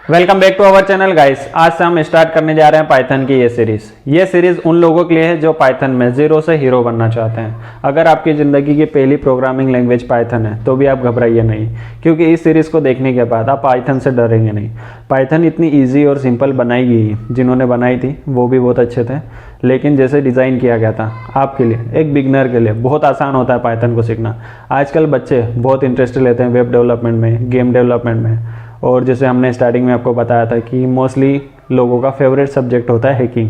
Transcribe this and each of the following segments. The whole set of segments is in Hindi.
Welcome back to our channel guys. आज से हम स्टार्ट करने जा रहे हैं पाइथन की ये सीरीज उन लोगों के लिए है जो पाइथन में जीरो से हीरो बनना चाहते हैं। अगर आपकी ज़िंदगी की पहली प्रोग्रामिंग लैंग्वेज पाइथन है तो भी आप घबराइए नहीं, क्योंकि इस सीरीज़ को देखने के बाद आप पाइथन से डरेंगे नहीं। पाइथन इतनी ईजी और सिंपल बनाई गई, जिन्होंने बनाई थी वो भी बहुत अच्छे थे, लेकिन जैसे डिज़ाइन किया गया था आपके लिए, एक बिगनर के लिए बहुत आसान होता है पाइथन को सीखना। आजकल बच्चे बहुत इंटरेस्ट लेते हैं वेब डेवलपमेंट में, गेम डेवलपमेंट में, और जैसे हमने स्टार्टिंग में आपको बताया था कि मोस्टली लोगों का फेवरेट सब्जेक्ट होता है हैकिंग,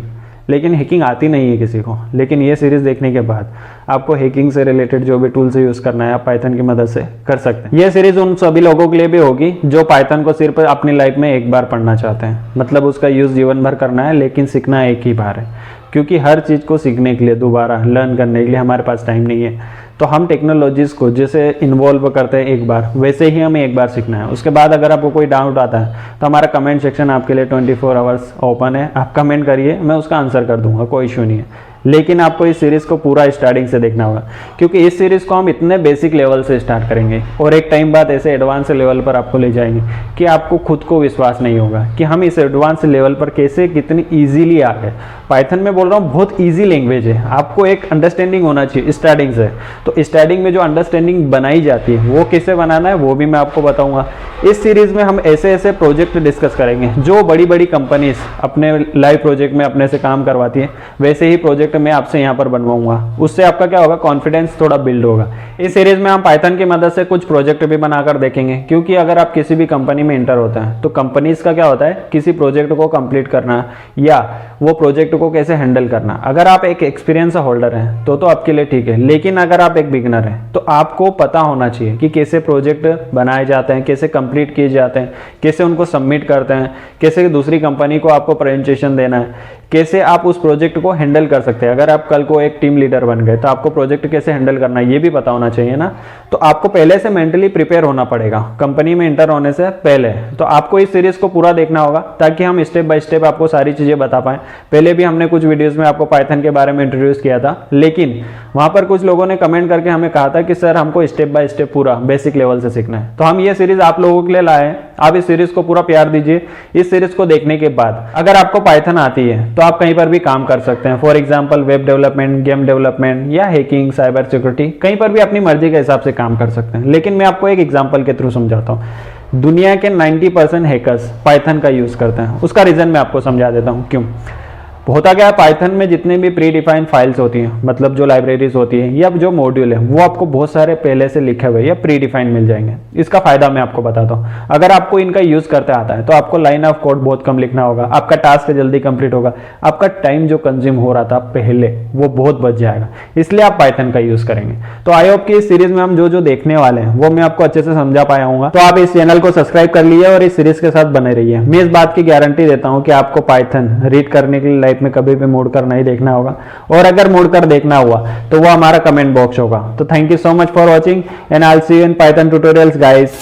लेकिन हैकिंग आती नहीं है किसी को। लेकिन ये सीरीज़ देखने के बाद आपको हैकिंग से रिलेटेड जो भी टूल से यूज़ करना है आप पाइथन की मदद से कर सकते हैं। ये सीरीज़ उन सभी लोगों के लिए भी होगी जो पाइथन को सिर्फ अपनी लाइफ में एक बार पढ़ना चाहते हैं, मतलब उसका यूज़ जीवन भर करना है, लेकिन सीखना एक ही बार है। क्योंकि हर चीज़ को सीखने के लिए, दोबारा लर्न करने के लिए हमारे पास टाइम नहीं है। तो हम टेक्नोलॉजीज़ को जैसे इन्वॉल्व करते हैं एक बार, वैसे ही हमें एक बार सीखना है। उसके बाद अगर आपको कोई डाउट आता है तो हमारा कमेंट सेक्शन आपके लिए 24 आवर्स ओपन है। आप कमेंट करिए, मैं उसका आंसर कर दूंगा, कोई इशू नहीं है। लेकिन आपको इस सीरीज़ को पूरा स्टार्टिंग से देखना होगा, क्योंकि इस सीरीज़ को हम इतने बेसिक लेवल से स्टार्ट करेंगे और एक टाइम बाद ऐसे एडवांस लेवल पर आपको ले जाएंगे कि आपको खुद को विश्वास नहीं होगा कि हम इस एडवांस लेवल पर कैसे कितनी ईजीली आ गए। पाइथन में बोल रहा हूँ, बहुत ईजी लैंग्वेज है, आपको एक अंडरस्टैंडिंग होना चाहिए स्टार्टिंग से। तो स्टार्टिंग में जो अंडरस्टैंडिंग बनाई जाती है वो कैसे बनाना है वो भी मैं आपको बताऊंगा। इस सीरीज़ में हम ऐसे ऐसे प्रोजेक्ट डिस्कस करेंगे जो बड़ी बड़ी कंपनीज अपने लाइव प्रोजेक्ट में अपने से काम करवाती है, वैसे ही प्रोजेक्ट मैं आपसे यहाँ पर बनवाऊंगा। उससे आपका क्या होगा, कॉन्फिडेंस थोड़ा बिल्ड होगा। इस सीरीज में हम पाइथन की मदद से कुछ प्रोजेक्ट भी बनाकर देखेंगे, क्योंकि अगर आप किसी भी कंपनी में इंटर होता है तो कंपनीज का क्या होता है, किसी प्रोजेक्ट को कंप्लीट करना या वो प्रोजेक्ट को कैसे हैंडल करना। अगर आप एक एक्सपीरियंस होल्डर हैं तो आपके लिए ठीक है, लेकिन अगर आप एक बिगिनर हैं तो आपको पता होना चाहिए कि कैसे प्रोजेक्ट बनाए जाते हैं, कैसे कंप्लीट किए जाते हैं, कैसे उनको सबमिट करते हैं, कैसे दूसरी कंपनी को आपको प्रेजेंटेशन देना है, कैसे आप उस प्रोजेक्ट को हैंडल कर सकते हैं। अगर आप कल को एक टीम लीडर बन गए तो आपको प्रोजेक्ट कैसे हैंडल करना है ये भी पता होना चाहिए ना। तो आपको पहले से मेंटली प्रिपेयर होना पड़ेगा कंपनी में इंटर होने से पहले। तो आपको इस सीरीज को पूरा देखना होगा ताकि हम स्टेप बाय स्टेप आपको सारी चीजें बता पाएं। पहले भी हमने कुछ वीडियोस में आपको पाइथन के बारे में इंट्रोड्यूस किया था, लेकिन वहां पर कुछ लोगों ने कमेंट करके हमें कहा था कि सर हमको स्टेप बाय स्टेप पूरा बेसिक लेवल से सीखना है। तो हम ये सीरीज आप लोगों के लिए लाए हैं। आप इस सीरीज को पूरा प्यार दीजिए। इस सीरीज को देखने के बाद अगर आपको पाइथन आती है तो आप कहीं पर भी काम कर सकते हैं। For example web development, game development या हैकिंग, साइबर सिक्योरिटी, कहीं पर भी अपनी मर्जी के हिसाब से काम कर सकते हैं। लेकिन मैं आपको एक एग्जांपल के थ्रू समझाता हूं। दुनिया के 90% हैकर्स पाइथन का यूज करते हैं। उसका रीजन मैं आपको समझा देता हूं क्यों। होता क्या है, पाइथन में जितने भी प्री डिफाइंड फाइल्स होती हैं, मतलब जो लाइब्रेरीज होती है या जो मॉड्यूल है, वो आपको बहुत सारे पहले से लिखे हुए या प्री डिफाइंड मिल जाएंगे। इसका फायदा मैं आपको बताता हूँ। अगर आपको इनका यूज करते आता है तो आपको लाइन ऑफ कोड बहुत कम लिखना होगा, आपका टास्क जल्दी कंप्लीट होगा, आपका टाइम जो कंज्यूम हो रहा था पहले वो बहुत बच जाएगा। इसलिए आप पाइथन का यूज करेंगे। तो आई होप कि इस सीरीज में हम जो देखने वाले हैं वो मैं आपको अच्छे से समझा पाया हूँ। तो आप इस चैनल को सब्सक्राइब कर लीजिए और इस सीरीज के साथ बने रहिए। मैं इस बात की गारंटी देता हूँ कि आपको पाइथन रीड करने के लिए लाइफ में कभी भी मोड़ नहीं देखना होगा, और अगर मुड़कर देखना हुआ तो वो हमारा कमेंट बॉक्स होगा। तो thank you so much for watching and I will see you in Python tutorials guys.